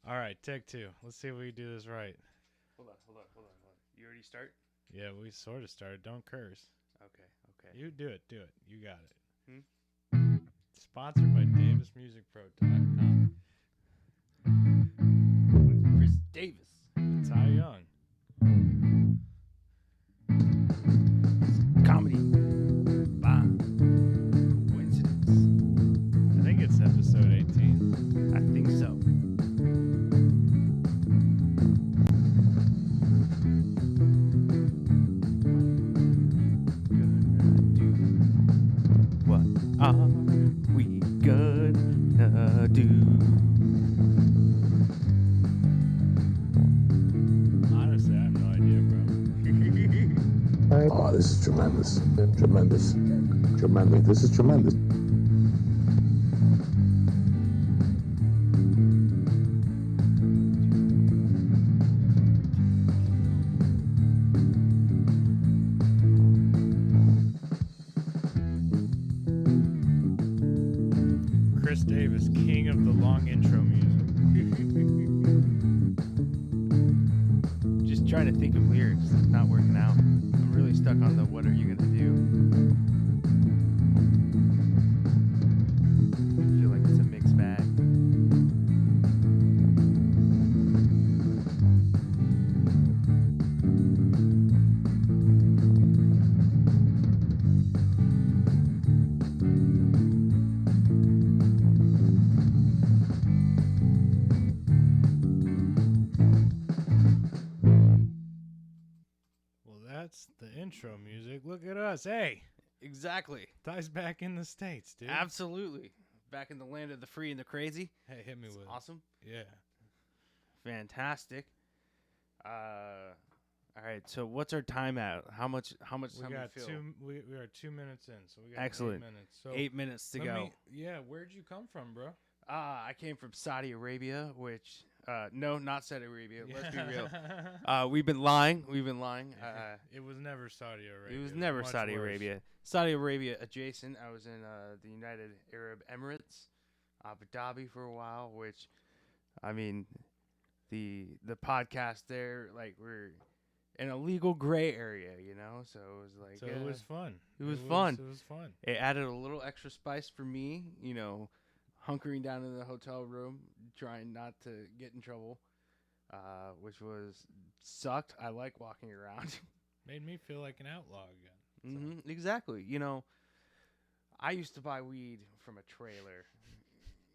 All right, take two. Let's see if we do this right. Hold on. You already start? Yeah, we sort of started. Don't curse. Okay. You do it. Do it. You got it. Hmm? Sponsored by DavisMusicPro.com. Chris Davis. Ty Young. Comedy. By coincidence. I think it's episode 18. I think so. What are we gonna do? Honestly, I have no idea, bro. Oh, this is tremendous. Tremendous. Tremendous. This is tremendous. Chris Davis, king of the long intro music. Just trying to think of lyrics. It's not working out. I'm really stuck on the what are you gonna do? I feel like it's a mixed bag. Well, that's the intro music. Look at us. Hey, Exactly. Ty's back in the States, dude. Absolutely. Back in the land of the free and the crazy. Hey, hit me It's with awesome. it. Yeah. Fantastic. All right. So what's our time at? How much We time do got you feel? we are 2 minutes in, so we got Excellent. 8 minutes. So 8 minutes to let go. yeah, where'd you come from, bro? I came from Saudi Arabia, which no, not Saudi Arabia. Let's be real. real. We've been lying. It was never Saudi Arabia. It was never Much Saudi worse. Arabia. Saudi Arabia adjacent. I was in the United Arab Emirates, Abu Dhabi for a while. Which, I mean, the podcast there, like we're in a legal gray area, you know. So it was like So it was fun. It was fun. It was fun. It added a little extra spice for me, you know, hunkering down in the hotel room, trying not to get in trouble, which was sucked. I like walking around. Made me feel like an outlaw again. Exactly. You know, I used to buy weed from a trailer.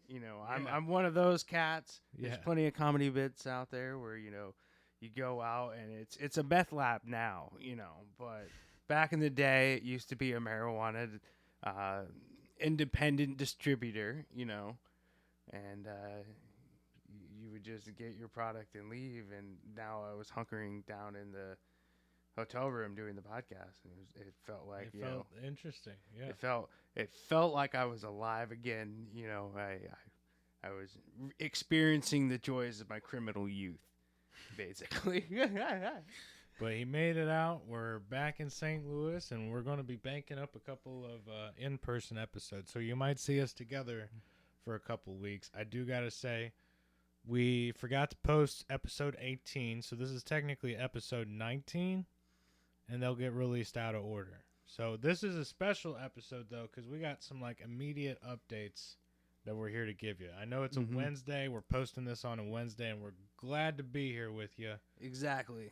You know, Yeah. I'm one of those cats. Yeah. There's plenty of comedy bits out there where you know you go out and it's a meth lab now. You know, but back in the day, it used to be a marijuana independent distributor. You know, and you would just get your product and leave. And now I was hunkering down in the hotel room doing the podcast, and it felt like It you felt know. interesting. Yeah. It felt like I was alive again. You know, I was experiencing the joys of my criminal youth, basically. But he made it out. We're back in St. Louis, and we're going to be banking up a couple of in-person episodes. So you might see us together for a couple weeks. I do got to say, we forgot to post episode 18, so this is technically episode 19, and they'll get released out of order. So this is a special episode, though, because we got some like immediate updates that we're here to give you. I know it's a Mhm. Wednesday. We're posting this on a Wednesday, and we're glad to be here with you. Exactly.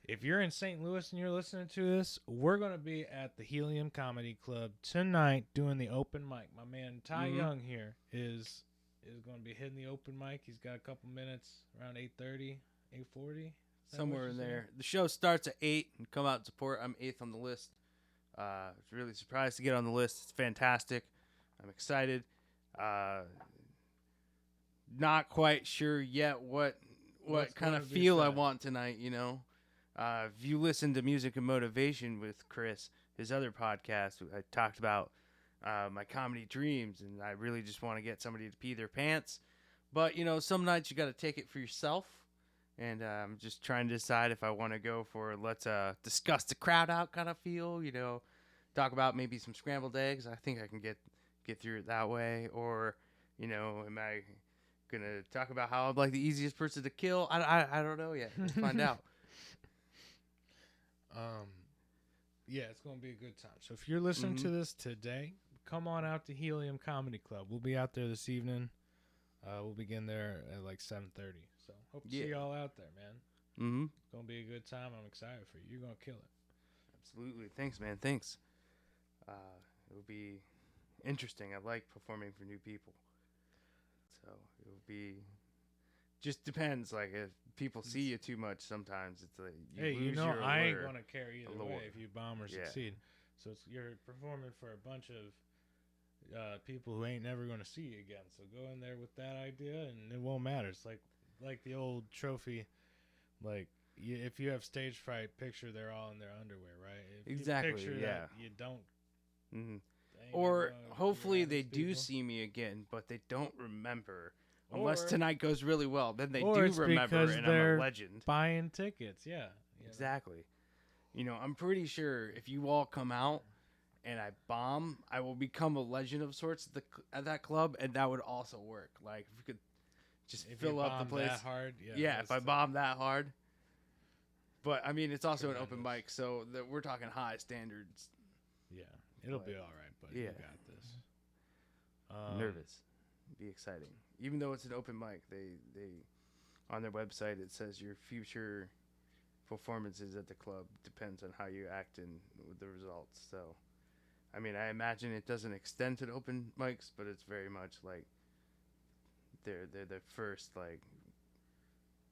If you're in St. Louis and you're listening to this, we're going to be at the Helium Comedy Club tonight doing the open mic. My man Ty Young here is going to be hitting the open mic. He's got a couple minutes around 8:30, 8:40. Somewhere in there. The show starts at 8. And come out and support. I'm 8th on the list. I was really surprised to get on the list. It's fantastic. I'm excited. Not quite sure yet what What's kind of gonna be feel I said. want tonight, you know. If you listen to Music and Motivation with Chris, his other podcast, I talked about my comedy dreams, and I really just want to get somebody to pee their pants. But, you know, some nights you got to take it for yourself. And I'm just trying to decide if I want to go for let's discuss the crowd out kind of feel, you know, talk about maybe some scrambled eggs. I think I can get through it that way. Or, you know, am I gonna talk about how I'm like the easiest person to kill. I don't know yet. We'll find out. Yeah, it's gonna be a good time. So if you're listening to this today, come on out to Helium Comedy Club. We'll be out there this evening. We'll begin there at like 7:30. So hope to see y'all out there, man. Mm-hmm. It's gonna be a good time. I'm excited for you. You're gonna kill it. Absolutely. Thanks, man. Thanks. It'll be interesting. I like performing for new people. So it'll be. Just depends. Like if people see you too much, sometimes it's like Hey, lose you know, your I ain't allure. gonna care either way if you bomb or succeed. So you're performing for a bunch of people who ain't never gonna see you again. So go in there with that idea, and it won't matter. It's like the old trophy, like if you have stage fright, picture they're all in their underwear, right? If Exactly. You picture that you don't. Mm-hmm. Ain't Or never hopefully they these do people. see me again, but they don't remember. Unless Or- tonight goes really well, then they or do it's remember, because and I'm they're a legend. buying tickets. Yeah. You know? Exactly. You know, I'm pretty sure if you all come out and I bomb, I will become a legend of sorts at that club, and that would also work. Like if you could just If fill you up the bomb place. that hard, Yeah, if I bomb that hard. But I mean, it's also an open Tremendous. mic, so we're talking high standards. Yeah, it'll But, be all right, but yeah. you got this. Nervous, be exciting. Even though it's an open mic, they on their website it says your future performances at the club depends on how you act in with the results. So, I mean, I imagine it doesn't extend to the open mics, but it's very much like they're the first like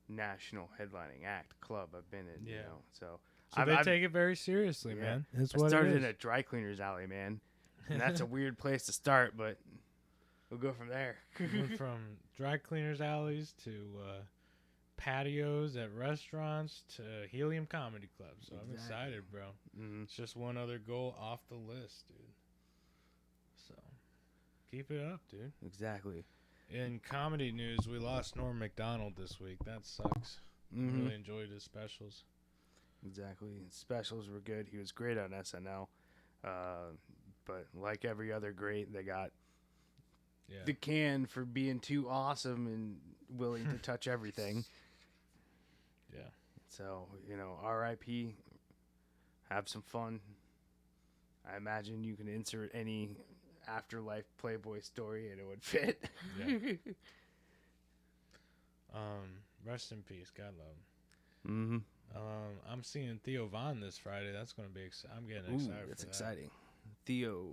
national headlining act club I've been in. Yeah. You know, so. So they take it very seriously, Yeah. man. That's I what started it in is. a dry cleaner's alley, man, and that's a weird place to start, but we'll go from there. Went from dry cleaners alleys to patios at restaurants to Helium Comedy Club. So I'm excited, bro. Mm-hmm. It's just one other goal off the list, dude. So keep it up, dude. Exactly. In comedy news, we lost Norm Macdonald this week. That sucks. Mm-hmm. Really enjoyed his specials. Exactly. His specials were good. He was great on SNL. But like every other great, they got the can for being too awesome and willing to touch everything. Yeah. So, you know, RIP. Have some fun. I imagine you can insert any afterlife Playboy story and it would fit. Yeah. Rest in peace. God love him. Mm-hmm. I'm seeing Theo Von this Friday. That's going to be I'm getting excited for That's that. exciting. Theo.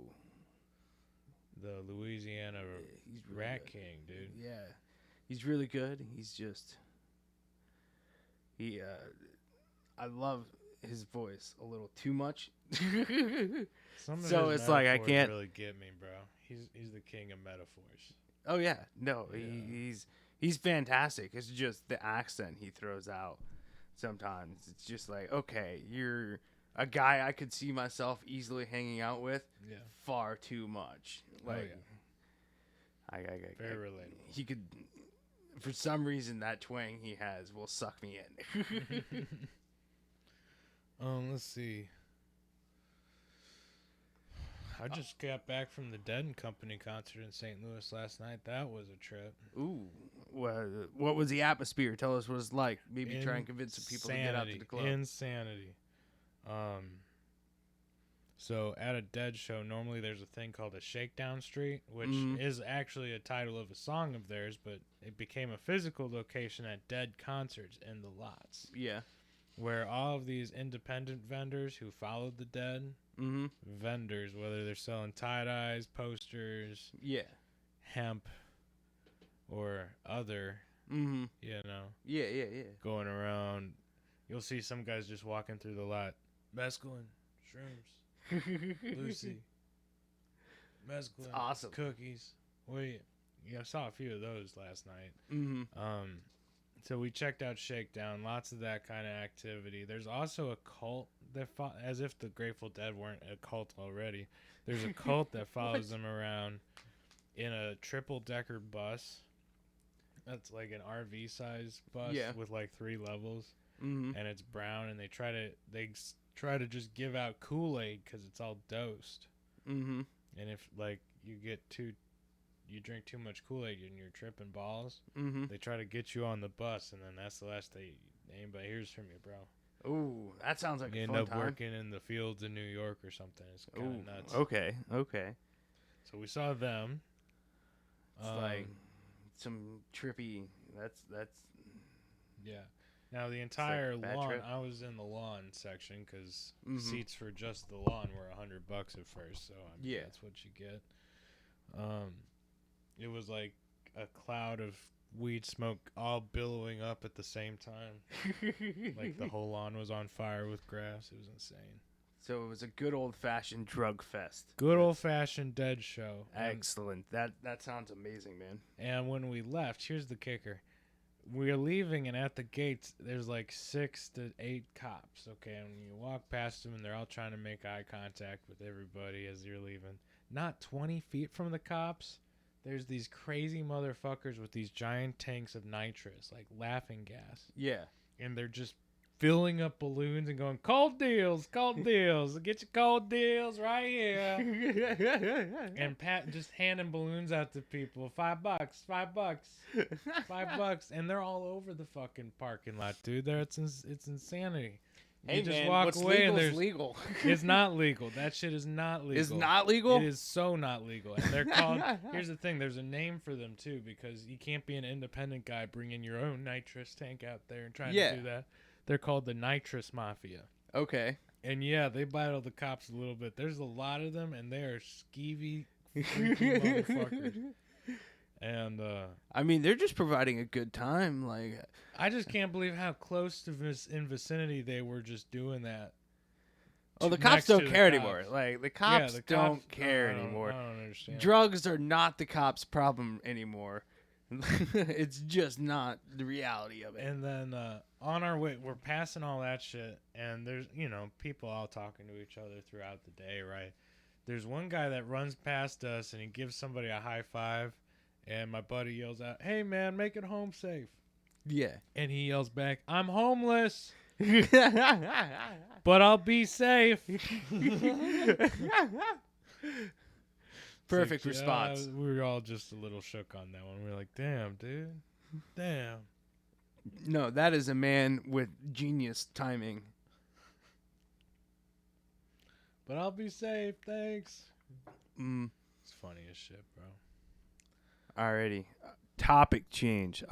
The Louisiana He's really Rat good. King, dude. Yeah. He's really good. He's just I love his voice a little too much. Some of So his it's like I metaphors can't really get me, bro. He's the king of metaphors. Oh yeah. No, Yeah. he's fantastic. It's just the accent he throws out sometimes. It's just like, okay, you're a guy I could see myself easily hanging out with. Yeah. Far too much. Like, oh yeah. Very relatable. He could, for some reason, that twang he has will suck me in. Let's see. I just got back from the Dead and Company concert in St. Louis last night. That was a trip. Ooh, what was the atmosphere? Tell us what it's like. Maybe try and convince some people to get out to the club. Insanity. So at a Dead show, normally there's a thing called a Shakedown Street, which is actually a title of a song of theirs, but it became a physical location at Dead concerts in the lots. Yeah. Where all of these independent vendors who followed the Dead, vendors, whether they're selling tie-dyes, posters, hemp, or other, you know, going around, you'll see some guys just walking through the lot, mescaline, shrooms, Lucy, mescaline, awesome. cookies. I saw a few of those last night. So we checked out Shakedown, lots of that kind of activity. There's also a cult that as if the Grateful Dead weren't a cult already. There's a cult that follows them around in a triple-decker bus. That's like an RV size bus with like 3 levels, and it's brown. And they try to just give out Kool-Aid because it's all dosed. And if like you get too you drink too much Kool-Aid and you're tripping balls, Mm-hmm. they try to get you on the bus, and then that's the last anybody hears from you, bro. Ooh, that sounds like You a end fun up time. working in the fields in New York or something. It's kind Ooh, of nuts. okay. So we saw them. It's like some trippy. That's. Yeah. Now the entire a bad lawn, trip. I was in the lawn section because Mhm. seats for just the lawn were $100 at first. So I mean, Yeah. that's what you get. It was like a cloud of weed smoke all billowing up at the same time. Like the whole lawn was on fire with grass. It was insane. So it was a good old fashioned drug fest. Good old fashioned dead show. Excellent. That sounds amazing, man. And when we left, here's the kicker. We're leaving, and at the gates, there's like 6 to 8 cops, okay? And you walk past them, and they're all trying to make eye contact with everybody as you're leaving. Not 20 feet from the cops, there's these crazy motherfuckers with these giant tanks of nitrous, like laughing gas. Yeah. And they're just filling up balloons and going, cold deals, get your cold deals right here. And Pat just handing balloons out to people. $5, $5, and they're all over the fucking parking lot, dude. It's insanity. Hey, You just man, walk what's away legal and is there's legal. it's not legal. That shit is not legal. It's not legal? It is so not legal. And they're called. Here's the thing. There's a name for them too, because you can't be an independent guy bringing your own nitrous tank out there and trying to do that. They're called the Nitrous Mafia. Okay. And yeah, they battle the cops a little bit. There's a lot of them, and they are skeevy, freaky motherfuckers. And I mean, they're just providing a good time. Like, I just can't believe how close to in vicinity they were just doing that. oh, the next cops don't to the care cops. anymore. Like, the Yeah, cops the don't cops- care I don't- anymore. I don't understand. Drugs are not the cops' problem anymore. It's just not the reality of it. And then on our way, we're passing all that shit, and there's, people all talking to each other throughout the day, right? There's one guy that runs past us, and he gives somebody a high five, and my buddy yells out, "Hey, man, make it home safe." Yeah. And he yells back, "I'm homeless, but I'll be safe." Perfect It's response. we were all just a little shook on that one. We were like, "Damn, dude, damn." No, that is a man with genius timing. But I'll be safe, thanks. Mm. It's funny as shit, bro. Alrighty. Topic change.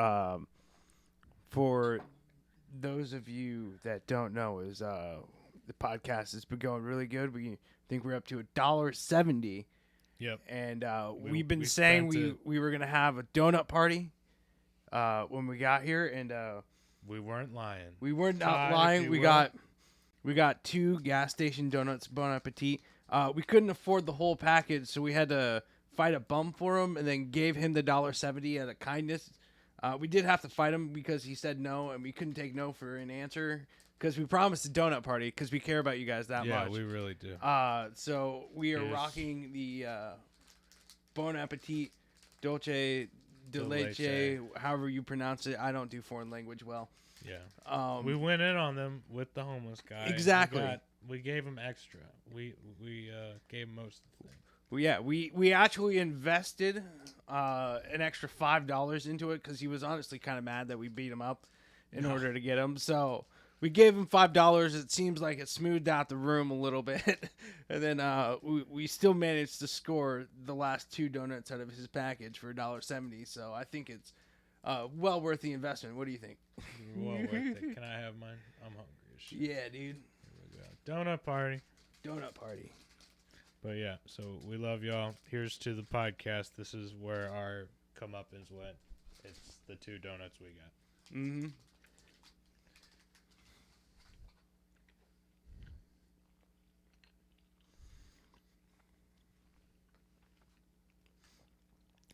For those of you that don't know, is the podcast has been going really good. We think we're up to $1.70. Yep. And We- we've been we saying spent we were gonna have a donut party when we got here, and We weren't lying. we weren't Todd, not if lying. you We will. got 2 gas station donuts, Bon Appetit. We couldn't afford the whole package, so we had to fight a bum for him, and then gave him the $1.70 out of kindness. We did have to fight him because he said no, and we couldn't take no for an answer because we promised a donut party because we care about you guys that Yeah, much. we really do. So we are Yes. rocking the Bon Appetit Dolce de Leche, Leche. however you pronounce it. I don't do foreign language well. Yeah. We went in on them with the homeless guy. Exactly. We gave him extra. We gave him most of the thing. Well, yeah, we actually invested an extra $5 into it because he was honestly kind of mad that we beat him up in order to get him. So we gave him $5. It seems like it smoothed out the room a little bit, and then we still managed to score the last 2 donuts out of his package for $1.70. So I think it's well worth the investment. What do you think? Well worth it. Can I have mine? I'm hungry as shit. Yeah, dude. Here we go. Donut party. Donut party. But yeah, so we love y'all. Here's to the podcast. This is where our comeuppance went. It's the 2 donuts we got. Mm-hmm.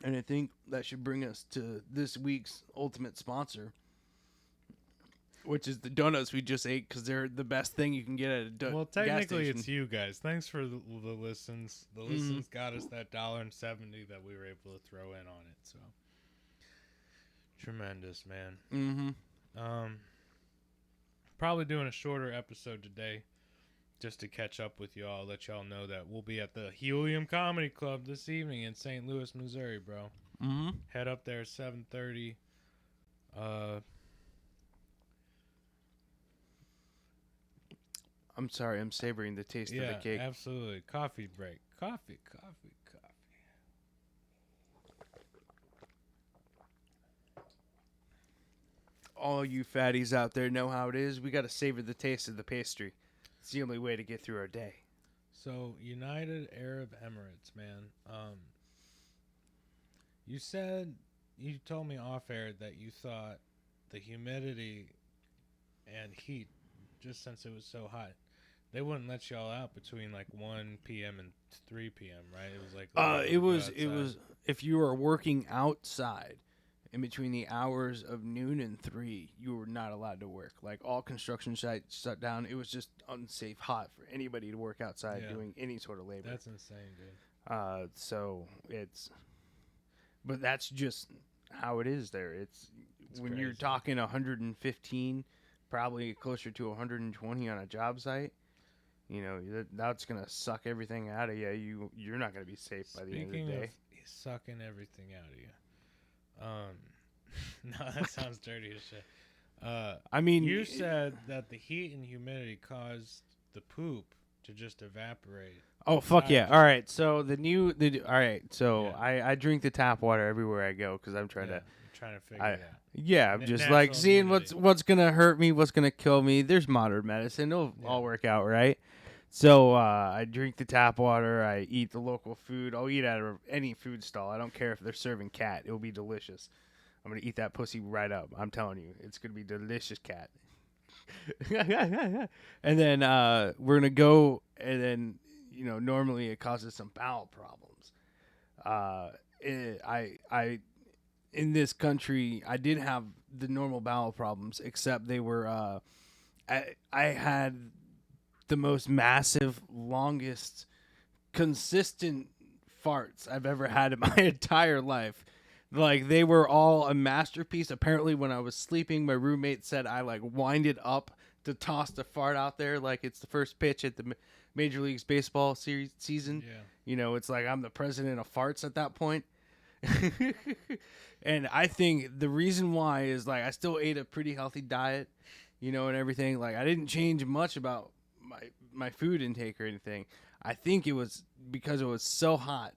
And I think that should bring us to this week's ultimate sponsor, which is the donuts we just ate because they're the best thing you can get at a Well, gas technically, station. it's you guys. Thanks for the listens. The listens got us that $1.70 that we were able to throw in on it. So tremendous, man. Mm-hmm. Probably doing a shorter episode today just to catch up with y'all, let y'all know that we'll be at the Helium Comedy Club this evening in St. Louis, Missouri, bro. Mm-hmm. Head up there 7:30. I'm sorry, I'm savoring the taste of the cake. Absolutely. Coffee break. Coffee. All you fatties out there know how it is. We got to savor the taste of the pastry. It's the only way to get through our day. So, United Arab Emirates, man. You told me off air that you thought the humidity and heat, just since it was so hot, they wouldn't let y'all out between like 1 p.m. and 3 p.m., right? It was like It was if you were working outside in between the hours of noon and 3, you were not allowed to work. Like all construction sites shut down. It was just unsafe hot for anybody to work outside doing any sort of labor. That's insane, dude. But that's just how it is there. It's when crazy. You're talking 115, probably closer to 120 on a job site. You know, that's gonna suck everything out of you. You're not gonna be safe by the end of the day. Speaking of sucking everything out of you, no, that sounds dirty as shit. I mean, you said that the heat and humidity caused the poop to just evaporate. Oh fuck yeah! All right, so I drink the tap water everywhere I go because I'm trying to figure it out. Yeah, I'm just like seeing what's gonna hurt me, what's gonna kill me. There's modern medicine; it'll all work out, right? So I drink the tap water. I eat the local food. I'll eat at any food stall. I don't care if they're serving cat. It'll be delicious. I'm gonna eat that pussy right up. I'm telling you, it's gonna be delicious, cat. And then we're gonna go, and then normally it causes some bowel problems. I in this country I did have the normal bowel problems, except they were I had the most massive, longest, consistent farts I've ever had in my entire life. Like, they were all a masterpiece. Apparently, when I was sleeping, my roommate said I, winded up to toss the fart out there like it's the first pitch at the Major League Baseball season. Yeah. It's like I'm the president of farts at that point. And I think the reason why is, I still ate a pretty healthy diet, and everything. I didn't change much about my food intake or anything. I think it was because it was so hot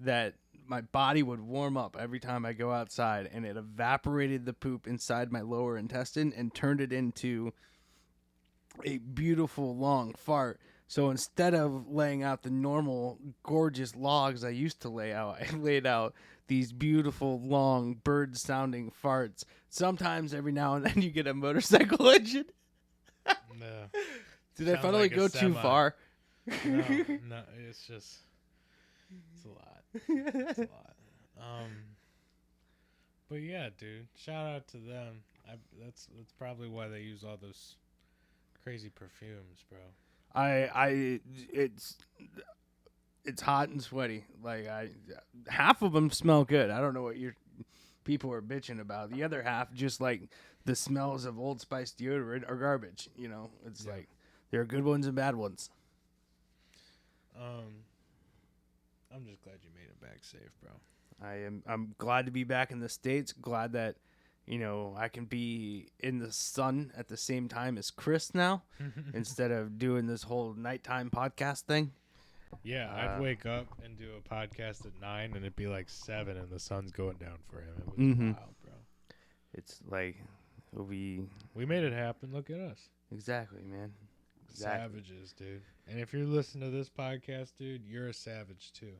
that my body would warm up every time I go outside, and it evaporated the poop inside my lower intestine and turned it into a beautiful long fart. So instead of laying out the normal gorgeous logs I used to lay out, I laid out these beautiful long bird sounding farts. Sometimes every now and then you get a motorcycle engine. No. Did I finally go too far? No, it's a lot. It's a lot. But yeah, dude, shout out to them. That's probably why they use all those crazy perfumes, bro. It's hot and sweaty. Half of them smell good. I don't know what your people are bitching about. The other half, just the smells of Old Spice deodorant, are garbage. It's there are good ones and bad ones. I'm just glad you made it back safe, bro. I'm glad to be back in the States. Glad that I can be in the sun at the same time as Chris now instead of doing this whole nighttime podcast thing. Yeah, I'd wake up and do a podcast at 9 and it'd be 7 and the sun's going down for him. It was wild, bro. It's we made it happen. Look at us. Exactly, man. Exactly. Savages, dude. And if you're listening to this podcast, dude, you're a savage too.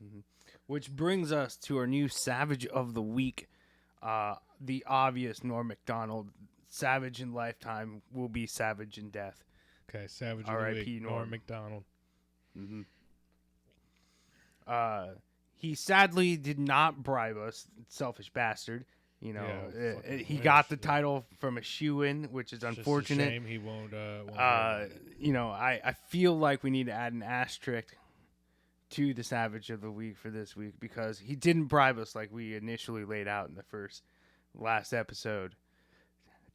Mm-hmm. Which brings us to our new Savage of the Week. The obvious Norm Macdonald. Savage in lifetime will be savage in death. Okay, Savage of the Week, Norm Macdonald. Mm-hmm. He sadly did not bribe us, selfish bastard. He got the title from a shoe-in, which is unfortunate. Just a shame he won't. I feel like we need to add an asterisk to the Savage of the Week for this week because he didn't bribe us like we initially laid out in the last episode.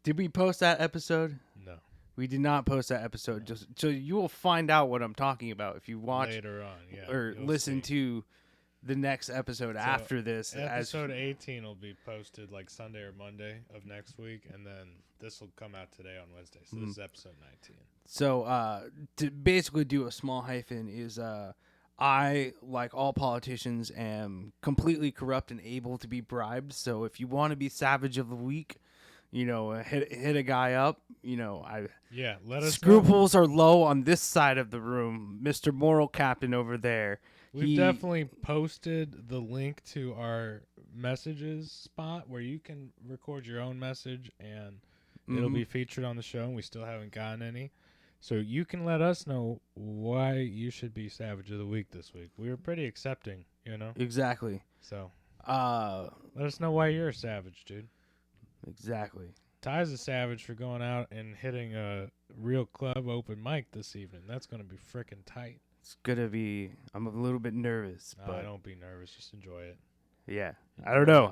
Did we post that episode? No. We did not post that episode. Just so you will find out what I'm talking about if you watch later on, yeah, or you'll listen see. to the next episode after this. Episode 18 will be posted like Sunday or Monday of next week, and then this will come out today on Wednesday. So this is episode 19. So to basically do a small hyphen is I, like all politicians, am completely corrupt and able to be bribed. So if you want to be savage of the week, hit a guy up. Let us know. Scruples are low on this side of the room. Mr. Moral Captain over there. We've definitely posted the link to our messages spot where you can record your own message and it'll be featured on the show, and we still haven't gotten any. So you can let us know why you should be Savage of the Week this week. We were pretty accepting, Exactly. So let us know why you're a savage, dude. Exactly. Ty's a savage for going out and hitting a real club open mic this evening. That's going to be freaking tight. It's going to be, I'm a little bit nervous. No, but don't be nervous. Just enjoy it. Yeah. I don't know.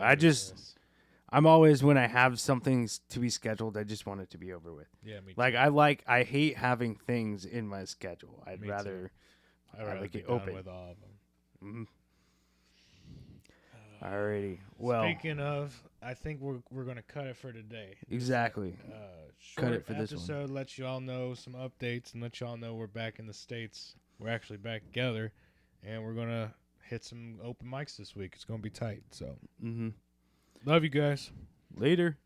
I'm always, when I have something to be scheduled, I just want it to be over with. Yeah, me too. I hate having things in my schedule. I'd rather be it open with all of them. Alrighty. Well, speaking of, I think we're going to cut it for today. Exactly. Cut it for this one. Episode let you all know some updates and let you all know we're back in the States. We're actually back together, and we're going to hit some open mics this week. It's going to be tight. So, love you guys. Later.